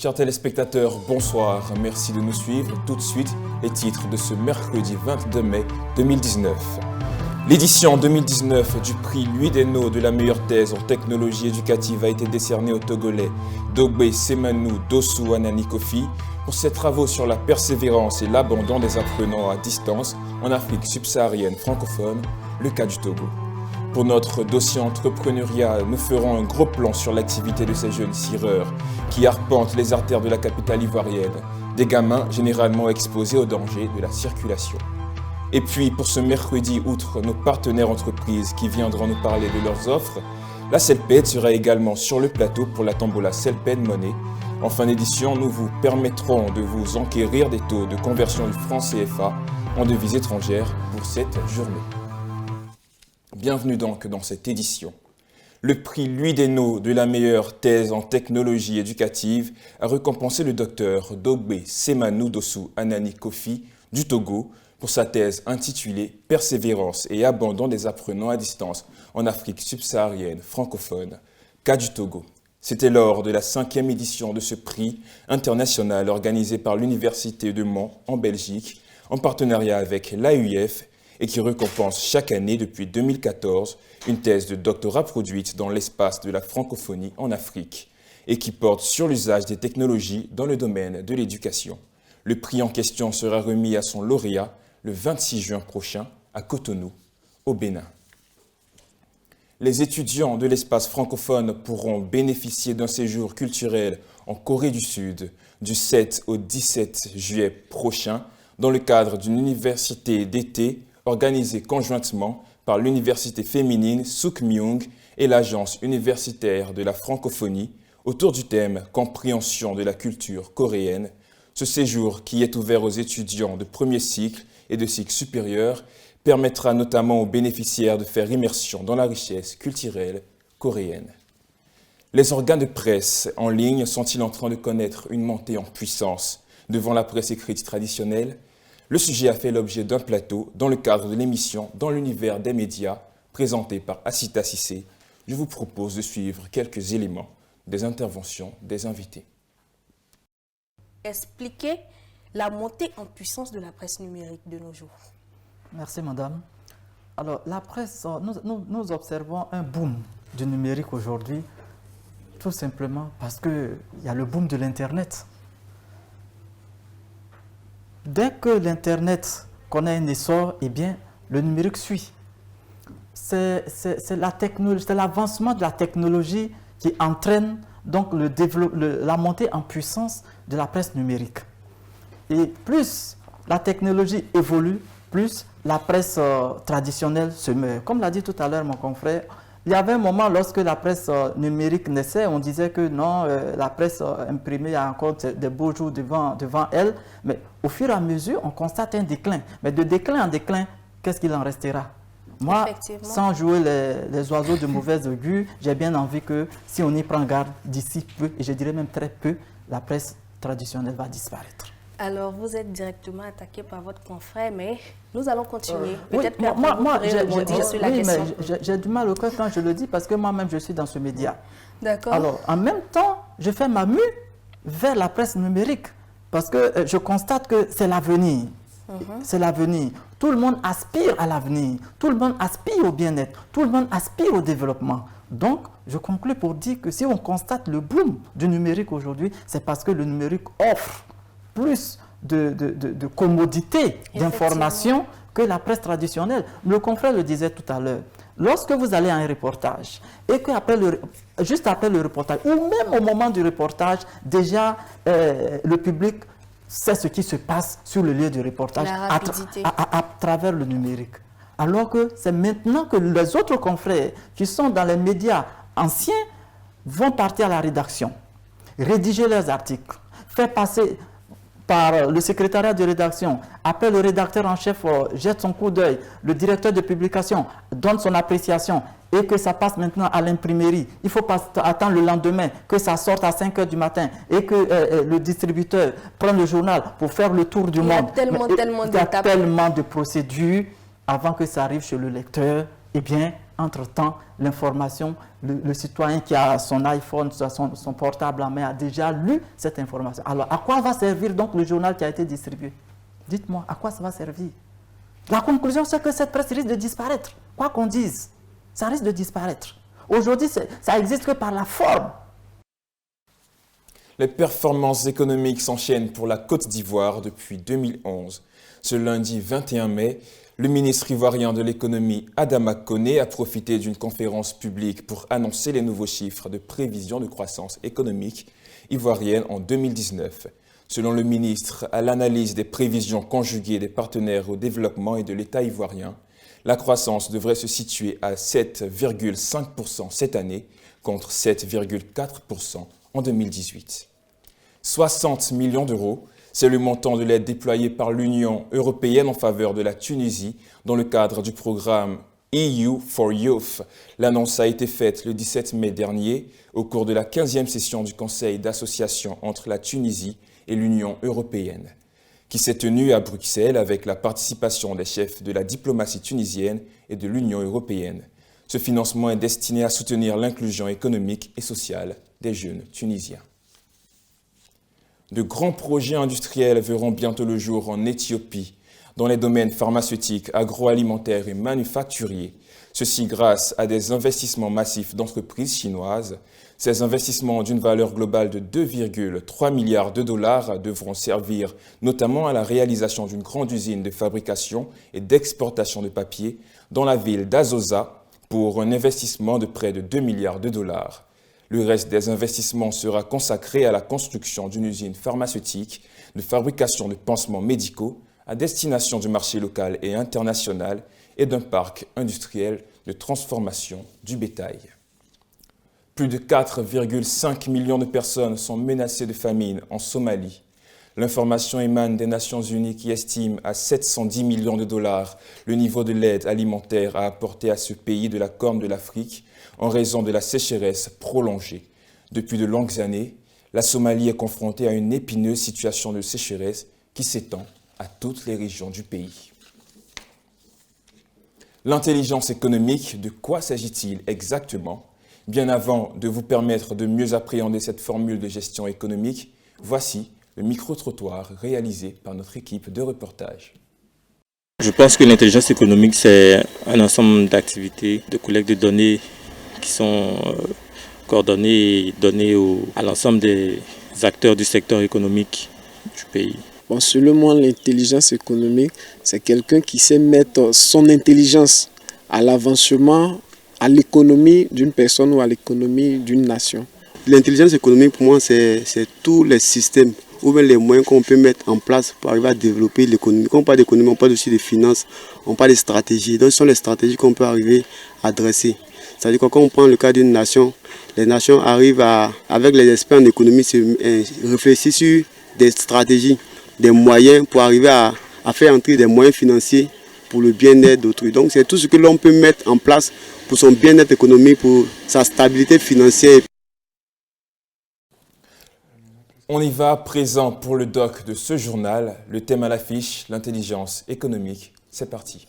Chers téléspectateurs, bonsoir. Merci de nous suivre. Tout de suite, les titres de ce mercredi 22 mai 2019. L'édition 2019 du prix Louis Deno de la meilleure thèse en technologie éducative a été décernée au Togolais Dogbe Semanou Dossou Anani Kofi pour ses travaux sur la persévérance et l'abandon des apprenants à distance en Afrique subsaharienne francophone, le cas du Togo. Pour notre dossier entrepreneuriat, nous ferons un gros plan sur l'activité de ces jeunes cireurs qui arpentent les artères de la capitale ivoirienne, des gamins généralement exposés aux dangers de la circulation. Et puis, pour ce mercredi, outre nos partenaires entreprises qui viendront nous parler de leurs offres, la Selped sera également sur le plateau pour la tombola Selped Monnaie. En fin d'édition, nous vous permettrons de vous enquérir des taux de conversion du franc CFA en devises étrangères pour cette journée. Bienvenue donc dans cette édition. Le prix Louis Deno de la meilleure thèse en technologie éducative a récompensé le docteur Dogbe Semanou Dossou Anani Kofi du Togo pour sa thèse intitulée « Persévérance et abandon des apprenants à distance en Afrique subsaharienne francophone, cas du Togo ». C'était lors de la 5e édition de ce prix international organisé par l'Université de Mans en Belgique en partenariat avec l'AUF et qui récompense chaque année depuis 2014 une thèse de doctorat produite dans l'espace de la francophonie en Afrique et qui porte sur l'usage des technologies dans le domaine de l'éducation. Le prix en question sera remis à son lauréat le 26 juin prochain à Cotonou, au Bénin. Les étudiants de l'espace francophone pourront bénéficier d'un séjour culturel en Corée du Sud du 7 au 17 juillet prochain dans le cadre d'une université d'été organisée conjointement par l'université féminine Soukmyung et l'agence universitaire de la francophonie autour du thème « Compréhension de la culture coréenne ». Ce séjour, qui est ouvert aux étudiants de premier cycle et de cycle supérieur, permettra notamment aux bénéficiaires de faire immersion dans la richesse culturelle coréenne. Les organes de presse en ligne sont-ils en train de connaître une montée en puissance devant la presse écrite traditionnelle? Le sujet a fait l'objet d'un plateau dans le cadre de l'émission Dans l'univers des médias, présentée par Assita Cissé. Je vous propose de suivre quelques éléments des interventions des invités. Expliquer la montée en puissance de la presse numérique de nos jours. Merci madame. Alors la presse, nous observons un boom du numérique aujourd'hui, tout simplement parce qu'il y a le boom de l'Internet. Dès que l'Internet connaît un essor, eh bien, le numérique suit. C'est l'avancement de la technologie qui entraîne donc la montée en puissance de la presse numérique. Et plus la technologie évolue, plus la presse traditionnelle se meurt. Comme l'a dit tout à l'heure mon confrère, il y avait un moment lorsque la presse numérique naissait, on disait que non, la presse imprimée a encore des beaux jours devant elle, mais au fur et à mesure, on constate un déclin. Mais de déclin en déclin, qu'est-ce qu'il en restera? Moi, sans jouer les oiseaux de mauvaise augure, j'ai bien envie que si on y prend garde d'ici peu, et je dirais même très peu, la presse traditionnelle va disparaître. Alors, vous êtes directement attaqué par votre confrère, mais nous allons continuer. Peut-être que moi j'ai du mal au cœur quand je le dis parce que moi-même, je suis dans ce média. D'accord. Alors, en même temps, je fais ma mue vers la presse numérique parce que je constate que c'est l'avenir. C'est l'avenir. Tout le monde aspire à l'avenir. Tout le monde aspire au bien-être. Tout le monde aspire au développement. Donc, je conclue pour dire que si on constate le boom du numérique aujourd'hui, c'est parce que le numérique offre plus de commodité d'information que la presse traditionnelle. Le confrère le disait tout à l'heure. Lorsque vous allez à un reportage et que juste après le reportage, ou même au moment du reportage, déjà le public sait ce qui se passe sur le lieu du reportage à travers le numérique. Alors que c'est maintenant que les autres confrères qui sont dans les médias anciens vont partir à la rédaction, rédiger leurs articles, faire passer par le secrétariat de rédaction. Après, le rédacteur en chef jette son coup d'œil, le directeur de publication donne son appréciation et que ça passe maintenant à l'imprimerie. Il faut pas attendre le lendemain que ça sorte à 5 h du matin et que le distributeur prenne le journal pour faire le tour du monde. Il y a tellement d'étapes. tellement de procédures avant que ça arrive chez le lecteur Eh bien, entre-temps, l'information, le citoyen qui a son iPhone, son portable en main a déjà lu cette information. Alors, à quoi va servir donc le journal qui a été distribué? Dites-moi, à quoi ça va servir? La conclusion, c'est que cette presse risque de disparaître. Quoi qu'on dise, ça risque de disparaître. Aujourd'hui, ça existe que par la forme. Les performances économiques s'enchaînent pour la Côte d'Ivoire depuis 2011. Ce lundi 21 mai, le ministre ivoirien de l'économie Adama Koné a profité d'une conférence publique pour annoncer les nouveaux chiffres de prévision de croissance économique ivoirienne en 2019. Selon le ministre, à l'analyse des prévisions conjuguées des partenaires au développement et de l'État ivoirien, la croissance devrait se situer à 7,5% cette année contre 7,4% en 2018. 60 millions d'euros, c'est le montant de l'aide déployée par l'Union européenne en faveur de la Tunisie dans le cadre du programme EU for Youth. L'annonce a été faite le 17 mai dernier au cours de la 15e session du Conseil d'association entre la Tunisie et l'Union européenne, qui s'est tenue à Bruxelles avec la participation des chefs de la diplomatie tunisienne et de l'Union européenne. Ce financement est destiné à soutenir l'inclusion économique et sociale des jeunes Tunisiens. De grands projets industriels verront bientôt le jour en Éthiopie, dans les domaines pharmaceutiques, agroalimentaires et manufacturiers. Ceci grâce à des investissements massifs d'entreprises chinoises. Ces investissements d'une valeur globale de 2,3 milliards de dollars devront servir notamment à la réalisation d'une grande usine de fabrication et d'exportation de papier dans la ville d'Azosa pour un investissement de près de 2 milliards de dollars. Le reste des investissements sera consacré à la construction d'une usine pharmaceutique de fabrication de pansements médicaux à destination du marché local et international et d'un parc industriel de transformation du bétail. Plus de 4,5 millions de personnes sont menacées de famine en Somalie. L'information émane des Nations Unies qui estiment à 710 millions de dollars le niveau de l'aide alimentaire à apporter à ce pays de la Corne de l'Afrique en raison de la sécheresse prolongée. Depuis de longues années, la Somalie est confrontée à une épineuse situation de sécheresse qui s'étend à toutes les régions du pays. L'intelligence économique, de quoi s'agit-il exactement? Bien avant de vous permettre de mieux appréhender cette formule de gestion économique, voici le micro-trottoir réalisé par notre équipe de reportage. Je pense que l'intelligence économique, c'est un ensemble d'activités, de collecte de données qui sont coordonnées et données à l'ensemble des acteurs du secteur économique du pays. Bon, selon moi, l'intelligence économique, c'est quelqu'un qui sait mettre son intelligence à l'avancement, à l'économie d'une personne ou à l'économie d'une nation. L'intelligence économique, pour moi, c'est tous les systèmes ou bien les moyens qu'on peut mettre en place pour arriver à développer l'économie. Quand on parle d'économie, on parle aussi de finances, on parle de stratégies. Donc, ce sont les stratégies qu'on peut arriver à dresser. C'est-à-dire que quand on prend le cas d'une nation, les nations arrivent avec les experts en économie, réfléchir sur des stratégies, des moyens pour arriver à faire entrer des moyens financiers pour le bien-être d'autrui. Donc c'est tout ce que l'on peut mettre en place pour son bien-être économique, pour sa stabilité financière. On y va à présent pour le doc de ce journal. Le thème à l'affiche, l'intelligence économique. C'est parti.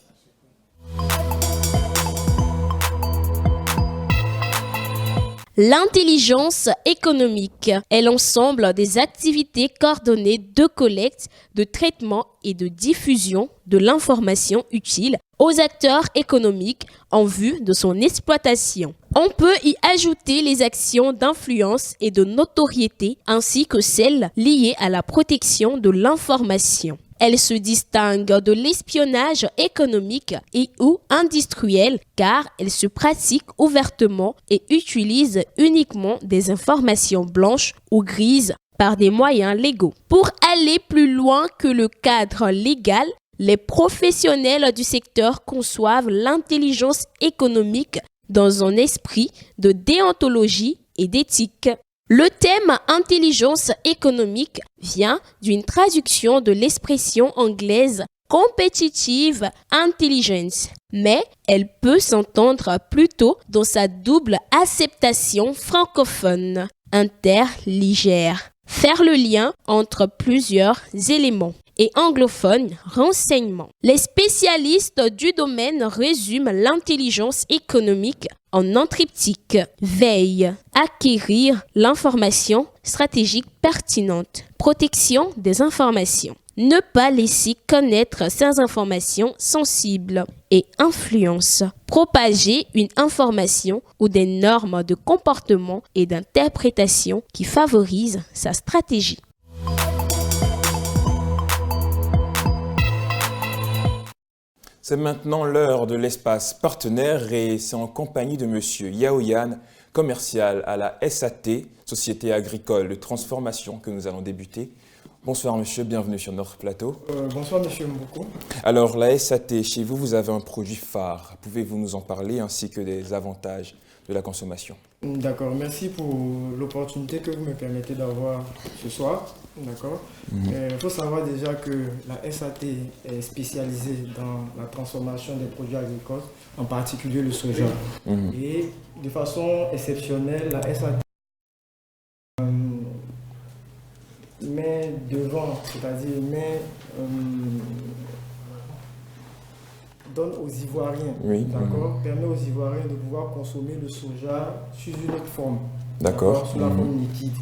L'intelligence économique est l'ensemble des activités coordonnées de collecte, de traitement et de diffusion de l'information utile aux acteurs économiques en vue de son exploitation. On peut y ajouter les actions d'influence et de notoriété ainsi que celles liées à la protection de l'information. Elle se distingue de l'espionnage économique et ou industriel car elle se pratique ouvertement et utilise uniquement des informations blanches ou grises par des moyens légaux. Pour aller plus loin que le cadre légal, les professionnels du secteur conçoivent l'intelligence économique dans un esprit de déontologie et d'éthique. Le thème intelligence économique vient d'une traduction de l'expression anglaise competitive intelligence, mais elle peut s'entendre plutôt dans sa double acceptation francophone, interligère, faire le lien entre plusieurs éléments. et anglophone renseignement. Les spécialistes du domaine résument l'intelligence économique en un triptyque. Veille, acquérir l'information stratégique pertinente. Protection des informations. Ne pas laisser connaître ces informations sensibles. Et influence. Propager une information ou des normes de comportement et d'interprétation qui favorisent sa stratégie. C'est maintenant l'heure de l'espace partenaire et c'est en compagnie de Monsieur Yaoyan, commercial à la SAT, Société agricole de transformation, que nous allons débuter. Bonsoir monsieur, bienvenue sur notre plateau. Bonsoir monsieur Mboko. Alors la SAT, chez vous, vous avez un produit phare. Pouvez-vous nous en parler ainsi que des avantages de la consommation? D'accord, merci pour l'opportunité que vous me permettez d'avoir ce soir. D'accord. Il faut savoir déjà que la SAT est spécialisée dans la transformation des produits agricoles, en particulier le soja. Et de façon exceptionnelle, la SAT met devant, c'est-à-dire donne aux Ivoiriens, d'accord, permet aux Ivoiriens de pouvoir consommer le soja sous une autre forme, d'accord, sous la forme liquide.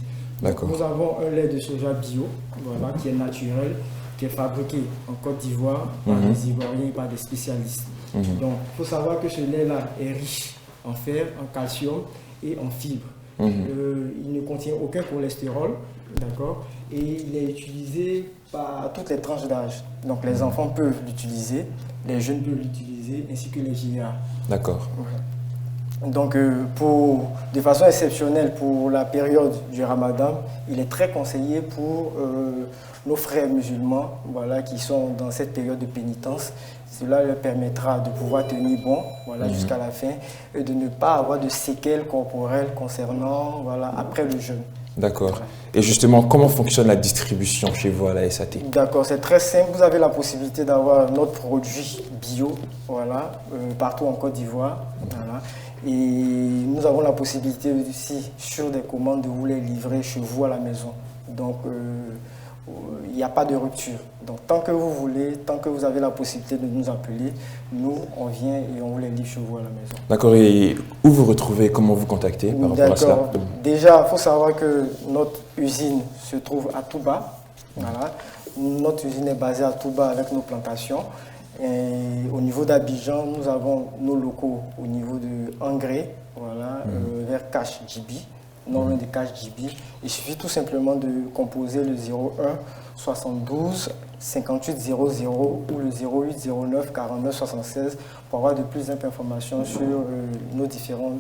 D'accord. Nous avons un lait de soja bio, voilà, qui est naturel, qui est fabriqué en Côte d'Ivoire par des Ivoiriens et par des spécialistes. Donc, il faut savoir que ce lait-là est riche en fer, en calcium et en fibres. Il ne contient aucun cholestérol, d'accord, et il est utilisé par toutes les tranches d'âge. Donc, les enfants peuvent l'utiliser, les jeunes peuvent l'utiliser, ainsi que les GA. D'accord. Donc, de façon exceptionnelle, pour la période du Ramadan, il est très conseillé pour nos frères musulmans, voilà, qui sont dans cette période de pénitence. Cela leur permettra de pouvoir tenir bon, voilà, jusqu'à la fin et de ne pas avoir de séquelles corporelles concernant, voilà, après le jeûne. D'accord. Et justement, comment fonctionne la distribution chez vous à la SAT? D'accord, c'est très simple. Vous avez la possibilité d'avoir notre produit bio, voilà, partout en Côte d'Ivoire. Voilà. Et nous avons la possibilité aussi, sur des commandes, de vous les livrer chez vous à la maison. Donc, il n'y a pas de rupture. Donc, tant que vous voulez, tant que vous avez la possibilité de nous appeler, nous, on vient et on vous les livre chez vous à la maison. D'accord. Et où vous retrouvez, comment vous contactez par rapport à cela? Déjà, il faut savoir que notre usine se trouve à Touba. Voilà. Notre usine est basée à Touba avec nos plantations. Et au niveau d'Abidjan, nous avons nos locaux au niveau de Angré, voilà, vers Cache Djibi, non loin de Cache Djibi. Il suffit tout simplement de composer le 01 72 58 00 ou le 08 09 49 76 pour avoir de plus d'informations sur nos différents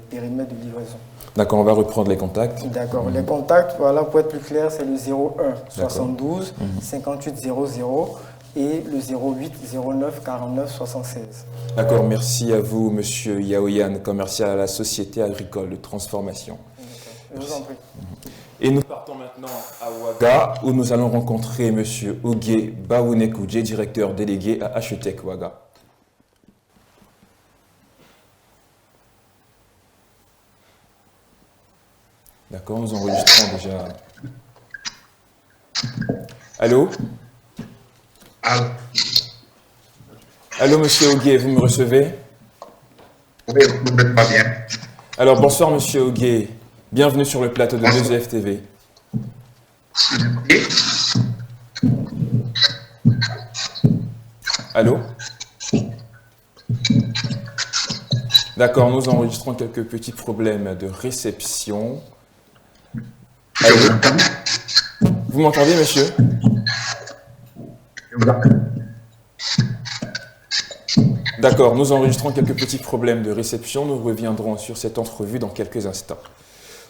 périmètres de livraison. D'accord, on va reprendre les contacts. D'accord, les contacts, voilà, pour être plus clair, c'est le 01 72 58 00 et le 08 09 49 76. D'accord, merci à vous, monsieur Yaoyan, commercial à la Société agricole de transformation. Je vous en prie. Et nous partons maintenant à Ouaga, où nous allons rencontrer monsieur Ogué Baounekoudje, directeur délégué à Achetec Ouaga. D'accord, nous enregistrons déjà. Allô? Allô, monsieur Ogué, vous me recevez? Oui, vous n'êtes pas bien. Alors, bonsoir, monsieur Ogué. Bienvenue sur le plateau de 2F TV. Allô? D'accord, nous enregistrons quelques petits problèmes de réception. Allô? Vous m'entendez, monsieur? D'accord, nous enregistrons quelques petits problèmes de réception. Nous reviendrons sur cette entrevue dans quelques instants.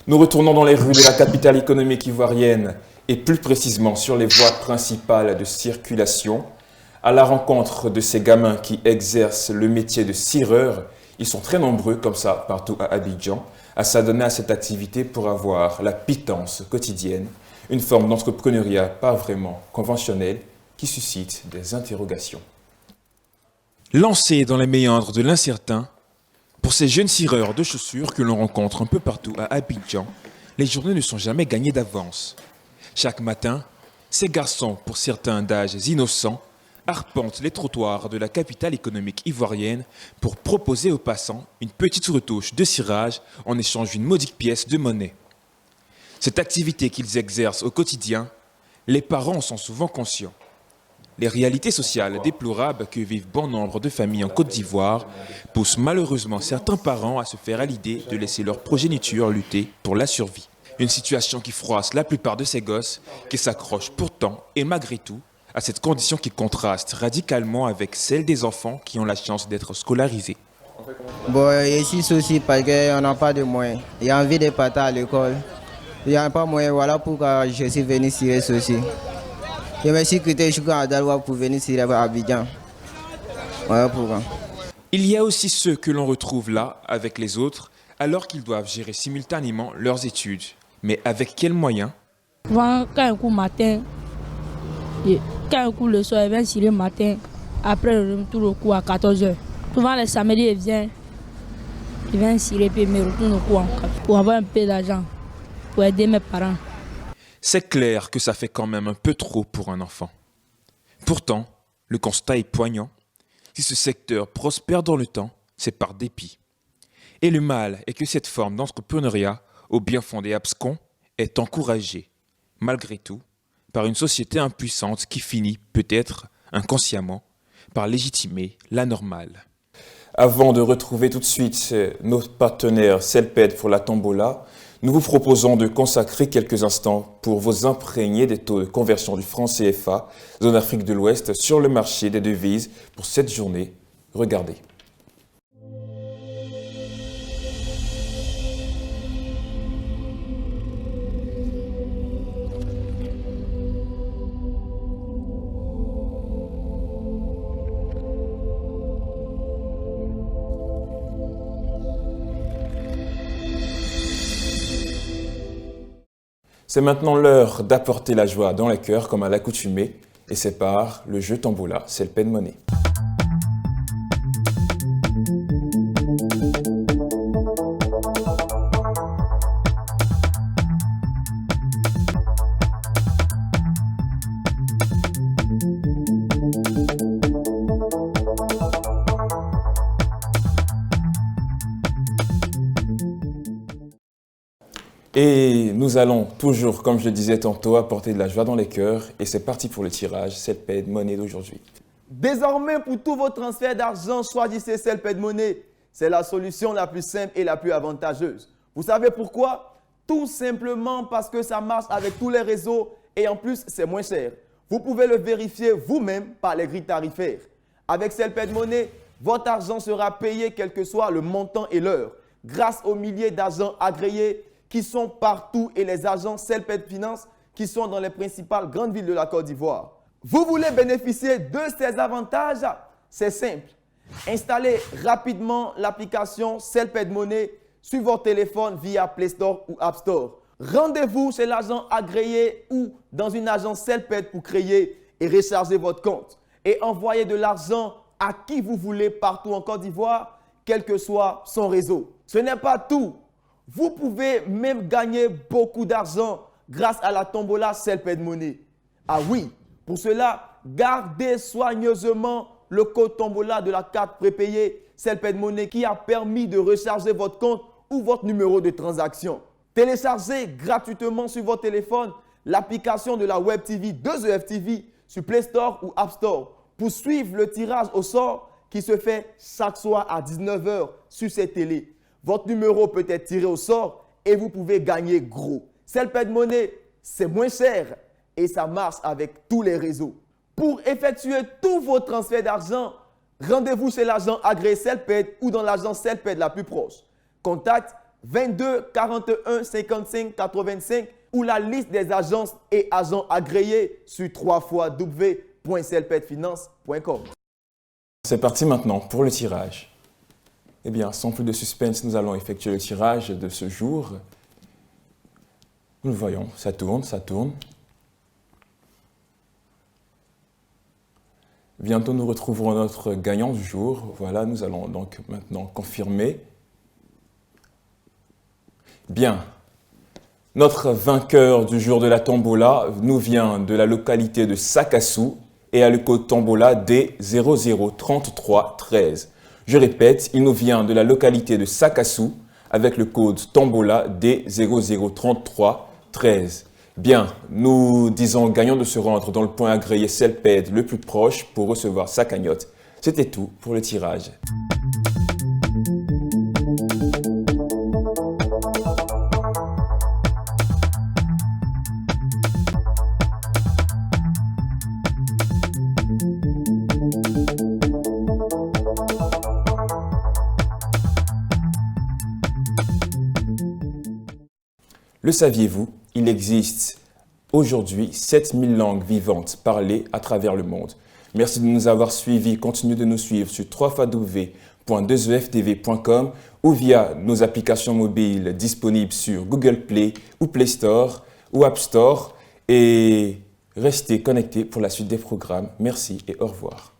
Nous retournons dans les rues de la capitale économique ivoirienne et plus précisément sur les voies principales de circulation à la rencontre de ces gamins qui exercent le métier de cireur. Ils sont très nombreux comme ça partout à Abidjan à s'adonner à cette activité pour avoir la pitance quotidienne, une forme d'entrepreneuriat pas vraiment conventionnelle qui suscite des interrogations. Lancés dans les méandres de l'incertain, pour ces jeunes cireurs de chaussures que l'on rencontre un peu partout à Abidjan, les journées ne sont jamais gagnées d'avance. Chaque matin, Ces garçons, pour certains d'âges innocents, arpentent les trottoirs de la capitale économique ivoirienne pour proposer aux passants une petite retouche de cirage en échange d'une modique pièce de monnaie. Cette activité qu'ils exercent au quotidien, les parents en sont souvent conscients. Les réalités sociales déplorables que vivent bon nombre de familles en Côte d'Ivoire poussent malheureusement certains parents à se faire à l'idée de laisser leur progéniture lutter pour la survie. Une situation qui froisse la plupart de ces gosses qui s'accrochent pourtant et malgré tout à cette condition qui contraste radicalement avec celle des enfants qui ont la chance d'être scolarisés. Bon, ici aussi parce qu'on n'a pas de moyens. Il y a envie de partir à l'école. Il n'y a pas de moyens, voilà pourquoi je suis venu tirer ceci. Je me suis quitté jusqu'à Daloa pour venir tirer à Abidjan. Voilà pourquoi. Il y a aussi ceux que l'on retrouve là avec les autres alors qu'ils doivent gérer simultanément leurs études. Mais avec quels moyens? Quand un coup matin, quand un coup le soir, il vient tirer le matin. Après le retour au cours à 14h. Souvent le samedi, il vient tirer puis il me retourne au cours pour avoir un peu d'argent, pour aider mes parents. C'est clair que ça fait quand même un peu trop pour un enfant. Pourtant, le constat est poignant. Si ce secteur prospère dans le temps, c'est par dépit. Et le mal est que cette forme d'entrepreneuriat, au bien fondé abscon, est encouragée, malgré tout, par une société impuissante qui finit, peut-être inconsciemment, par légitimer la normale. Avant de retrouver tout de suite nos partenaires CELPED pour la tombola, nous vous proposons de consacrer quelques instants pour vous imprégner des taux de conversion du franc CFA, zone Afrique de l'Ouest, sur le marché des devises pour cette journée. Regardez. C'est maintenant l'heure d'apporter la joie dans les cœurs comme à l'accoutumée, et c'est par le jeu Tombola, CELPED Money. Et nous allons toujours, comme je le disais tantôt, apporter de la joie dans les cœurs. Et c'est parti pour le tirage CELPED Money d'aujourd'hui. Désormais, pour tous vos transferts d'argent, choisissez CELPED Money. C'est la solution la plus simple et la plus avantageuse. Vous savez pourquoi? Tout simplement parce que ça marche avec tous les réseaux et en plus, c'est moins cher. Vous pouvez le vérifier vous-même par les grilles tarifaires. Avec CELPED Money, votre argent sera payé quel que soit le montant et l'heure, grâce aux milliers d'agents agréés qui sont partout et les agents CELPED Finance qui sont dans les principales grandes villes de la Côte d'Ivoire. Vous voulez bénéficier de ces avantages? C'est simple. Installez rapidement l'application CELPED Money sur votre téléphone via Play Store ou App Store. Rendez-vous chez l'agent agréé ou dans une agence CELPED pour créer et recharger votre compte et envoyer de l'argent à qui vous voulez partout en Côte d'Ivoire, quel que soit son réseau. Ce n'est pas tout. Vous pouvez même gagner beaucoup d'argent grâce à la tombola CELPED Money. Ah oui, pour cela, gardez soigneusement le code tombola de la carte prépayée CELPED Money qui a permis de recharger votre compte ou votre numéro de transaction. Téléchargez gratuitement sur votre téléphone l'application de la Web TV 2EF TV sur Play Store ou App Store pour suivre le tirage au sort qui se fait chaque soir à 19 h sur cette télé. Votre numéro peut être tiré au sort et vous pouvez gagner gros. CELPED Money, c'est moins cher et ça marche avec tous les réseaux. Pour effectuer tous vos transferts d'argent, rendez-vous chez l'agent agréé CELPED ou dans l'agence CELPED la plus proche. Contact 22 41 55 85 ou la liste des agences et agents agréés sur www.celpedfinance.com. C'est parti maintenant pour le tirage. Eh bien, sans plus de suspense, nous allons effectuer le tirage de ce jour. Nous le voyons, ça tourne, ça tourne. Bientôt, nous retrouverons notre gagnant du jour. Voilà, nous allons donc maintenant confirmer. Bien. Notre vainqueur du jour de la tombola nous vient de la localité de Sakassou et a le code tombola D003313. Je répète, il nous vient de la localité de Sakassou avec le code tombola D003313. Bien, nous disons gagnant de se rendre dans le point agréé CELPED le plus proche pour recevoir sa cagnotte. C'était tout pour le tirage. Le saviez-vous? Il existe aujourd'hui 7000 langues vivantes parlées à travers le monde. Merci de nous avoir suivis. Continuez de nous suivre sur www.2eftv.com ou via nos applications mobiles disponibles sur Google Play ou Play Store ou App Store. Et restez connectés pour la suite des programmes. Merci et au revoir.